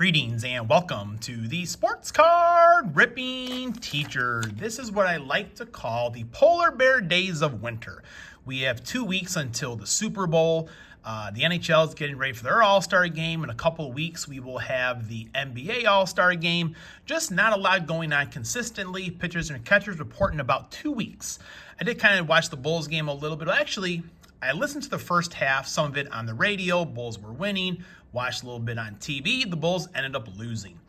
Greetings and welcome to the Sports Card Ripping Teacher. This is what I like to call the polar bear days of winter. We have 2 weeks until the Super Bowl. The NHL is getting ready for their All-Star game. In a couple of weeks, we will have the NBA All-Star game. Just not a lot going on consistently. Pitchers and catchers report in about 2 weeks. I did kind of watch the Bulls game a little bit. Actually, I listened to the first half, some of it on the radio. Bulls were winning. Watched a little bit on TV. The Bulls ended up losing.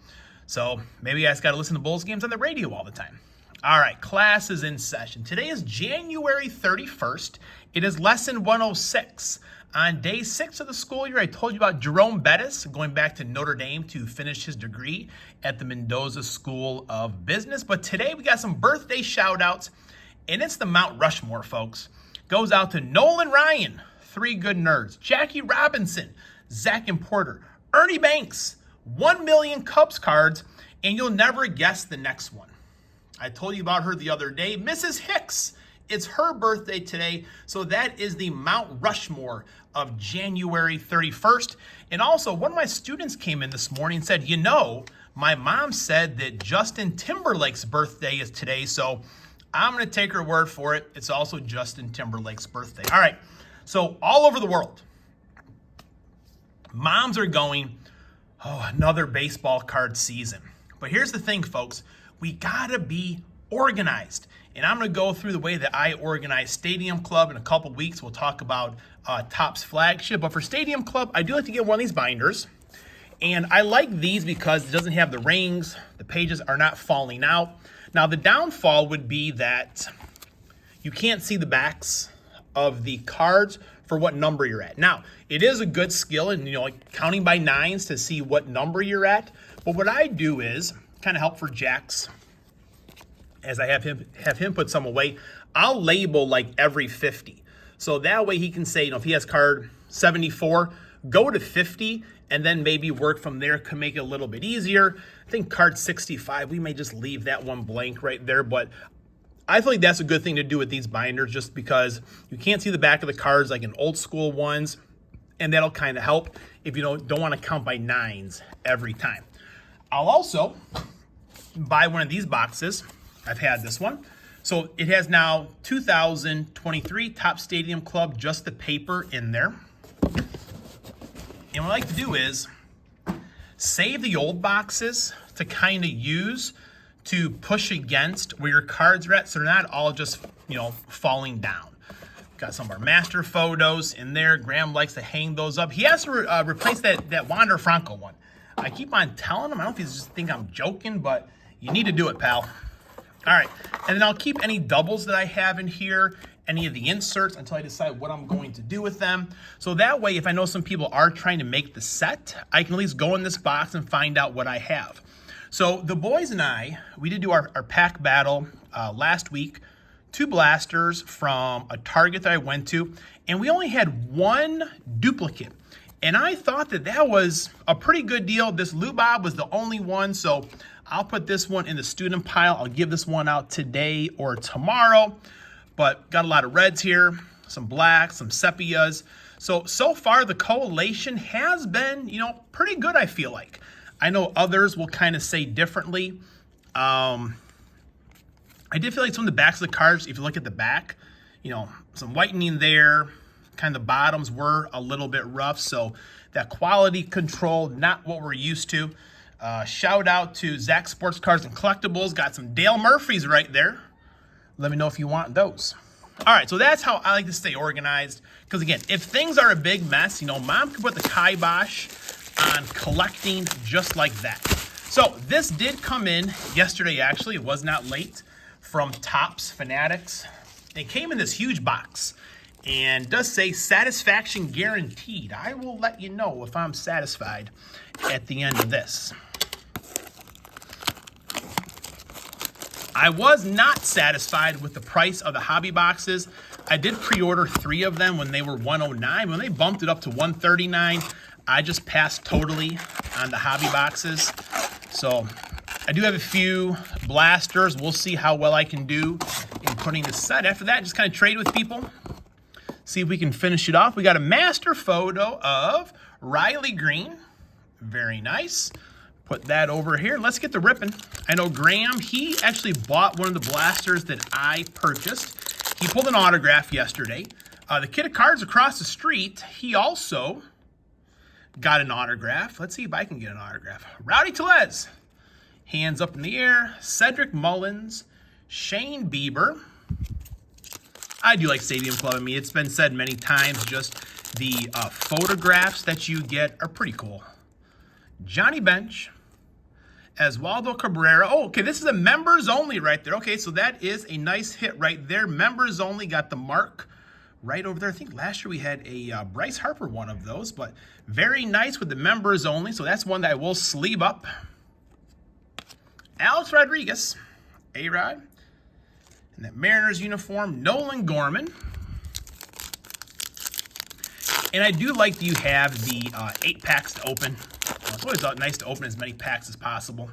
So maybe I just got to listen to Bulls games on the radio all the time. All right, class is in session. Today is January 31st. It is lesson 106. On day 6 of the school year, I told you about Jerome Bettis going back to Notre Dame to finish his degree at the Mendoza School of Business. But today we got some birthday shout outs, and it's the Mount Rushmore, folks. Goes out to Nolan Ryan, 3 good nerds, Jackie Robinson, Zach and Porter, Ernie Banks, 1 million Cubs cards, and you'll never guess the next one. I told you about her the other day, Mrs. Hicks. It's her birthday today, so that is the Mount Rushmore of January 31st. And also, one of my students came in this morning and said, my mom said that Justin Timberlake's birthday is today, so I'm going to take her word for it. It's also Justin Timberlake's birthday. All right, so all over the world, moms are going, another baseball card season. But here's the thing, folks. We got to be organized. And I'm going to go through the way that I organize Stadium Club in a couple weeks. We'll talk about Topps flagship. But for Stadium Club, I do like to get one of these binders. And I like these because it doesn't have the rings. The pages are not falling out. Now, the downfall would be that you can't see the backs of the cards for what number you're at. Now, it is a good skill in like counting by nines to see what number you're at. But what I do is kind of help for Jax, as I have him put some away. I'll label like every 50. So that way he can say, if he has card 74, go to 50, and then maybe work from there. Could make it a little bit easier. I think card 65, we may just leave that one blank right there, but I feel like that's a good thing to do with these binders just because you can't see the back of the cards like in old school ones, and that'll kind of help if you don't want to count by nines every time. I'll also buy one of these boxes. I've had this one. So it has now 2023 Topps Stadium Club, just the paper in there. And what I like to do is save the old boxes to kind of use to push against where your cards are at so they're not all just, falling down. Got some of our master photos in there. Graham likes to hang those up. He has to replace that Wander Franco one. I keep on telling him, I don't know if he's just think I'm joking, but you need to do it, pal. All right, and then I'll keep any doubles that I have in here, any of the inserts until I decide what I'm going to do with them. So that way, if I know some people are trying to make the set, I can at least go in this box and find out what I have. So the boys and I, we did do our pack battle last week. 2 blasters from a Target that I went to, and we only had 1 duplicate. And I thought that was a pretty good deal. This Lou Bob was the only one, so I'll put this one in the student pile. I'll give this one out today or tomorrow. But got a lot of reds here, some blacks, some sepias. So far the collation has been, pretty good, I feel like. I know others will kind of say differently. I did feel like some of the backs of the cards, if you look at the back, some whitening there. Kind of the bottoms were a little bit rough. So that quality control, not what we're used to. Shout out to Zach Sports Cards and Collectibles. Got some Dale Murphys right there. Let me know if you want those. All right, so that's how I like to stay organized. Because again, if things are a big mess, Mom can put the kibosh on collecting just like that. So this did come in yesterday, actually. It was not late, from Topps Fanatics. It came in this huge box and does say satisfaction guaranteed. I will let you know if I'm satisfied at the end of this. I was not satisfied with the price of the hobby boxes. I did pre-order 3 of them when they were $109. When they bumped it up to $139, I just passed totally on the hobby boxes. So I do have a few blasters. We'll see how well I can do in putting this set. After that, just kind of trade with people. See if we can finish it off. We got a master photo of Riley Green. Very nice. Put that over here. Let's get the ripping. I know Graham, he actually bought one of the blasters that I purchased. He pulled an autograph yesterday. The kid of cards across the street, he also got an autograph. Let's see if I can get an autograph. Rowdy Tellez, hands up in the air. Cedric Mullins, Shane Bieber. I do like Stadium Club. I mean, it's been said many times, just the photographs that you get are pretty cool. Johnny Bench, Oswaldo Cabrera. Oh, okay, this is a members only right there. Okay, so that is a nice hit right there. Members only, got the mark right over there. I think last year we had a Bryce Harper one of those, but very nice with the members only. So that's one that I will sleeve up. Alex Rodriguez, A-Rod. In that Mariners uniform, Nolan Gorman. And I do like that you have the 8 packs to open. It's always nice to open as many packs as possible.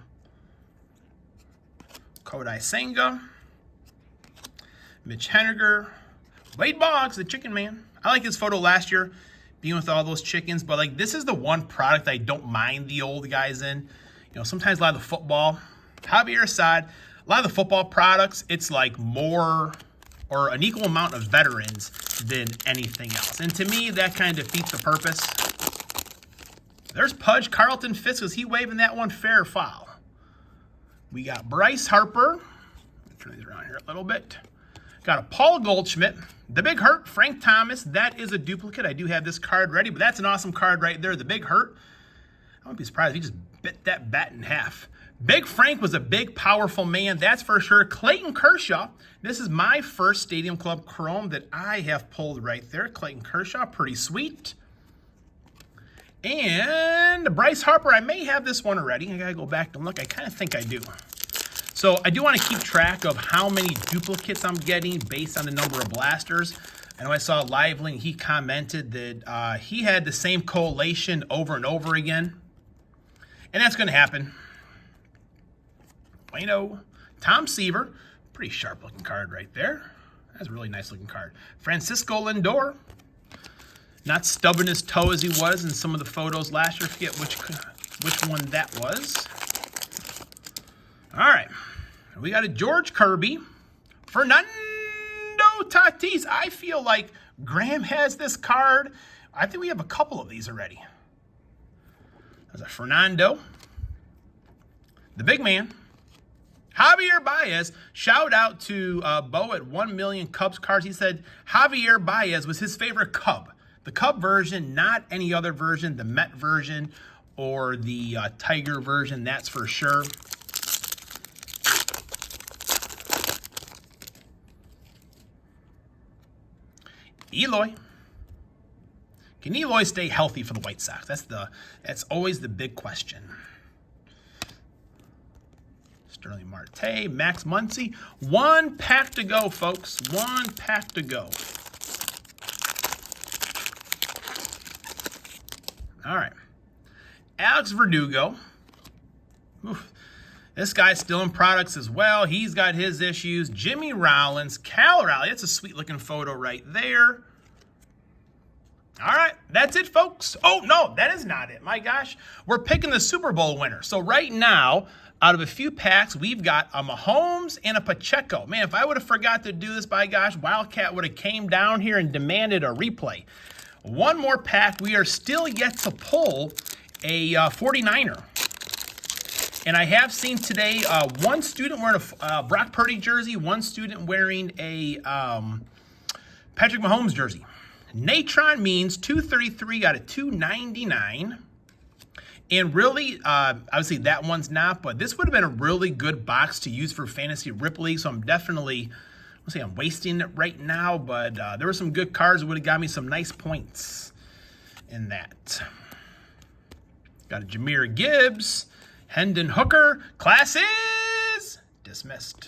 Kodai Senga. Mitch Henniger. Wade Boggs, the chicken man. I like his photo last year, being with all those chickens. But like, this is the one product I don't mind the old guys in. You know, sometimes a lot of the football. Javier Assad. A lot of the football products, it's like more or an equal amount of veterans than anything else. And to me, that kind of defeats the purpose. There's Pudge Carlton Fisk. Is he waving that one fair or foul? We got Bryce Harper. Turn these around here a little bit. Got a Paul Goldschmidt. The Big Hurt, Frank Thomas. That is a duplicate. I do have this card ready, but that's an awesome card right there. The Big Hurt. I wouldn't be surprised if he just bit that bat in half. Big Frank was a big, powerful man, that's for sure. Clayton Kershaw. This is my first Stadium Club Chrome that I have pulled right there. Clayton Kershaw, pretty sweet. And Bryce Harper, I may have this one already. I gotta go back and look. I kind of think I do. So I do want to keep track of how many duplicates I'm getting based on the number of blasters. I know I saw Lively, he commented that he had the same collation over and over again. And that's going to happen. Bueno, Tom Seaver, pretty sharp looking card right there. That's a really nice looking card. Francisco Lindor, not stubbing his toe as he was in some of the photos last year. I forget which one that was. All right, we got a George Kirby, Fernando Tatis. I feel like Graham has this card. I think we have a couple of these already. There's a Fernando, the big man. Javier Baez, shout out to Bo at 1 million Cubs cards. He said Javier Baez was his favorite Cub. The Cub version, not any other version, the Met version or the Tiger version, that's for sure. Eloy. Can Eloy stay healthy for the White Sox? That's always the big question. Sterling Marte, Max Muncy. 1 pack to go, folks. 1 pack to go. All right. Alex Verdugo. Oof. This guy's still in products as well. He's got his issues. Jimmy Rollins, Cal Raleigh. That's a sweet looking photo right there. All right, that's it, folks. Oh, no, that is not it. My gosh, we're picking the Super Bowl winner. So right now, out of a few packs, we've got a Mahomes and a Pacheco. Man, if I would have forgot to do this, by gosh, Wildcat would have came down here and demanded a replay. 1 more pack. We are still yet to pull a 49er. And I have seen today 1 student wearing a Brock Purdy jersey, 1 student wearing a Patrick Mahomes jersey. Natron means 233 out of 299. And really, obviously that one's not, but this would have been a really good box to use for Fantasy Rip League. So I'm definitely, I'm wasting it right now, but there were some good cards that would have got me some nice points in that. Got a Jahmyr Gibbs, Hendon Hooker. Class is dismissed.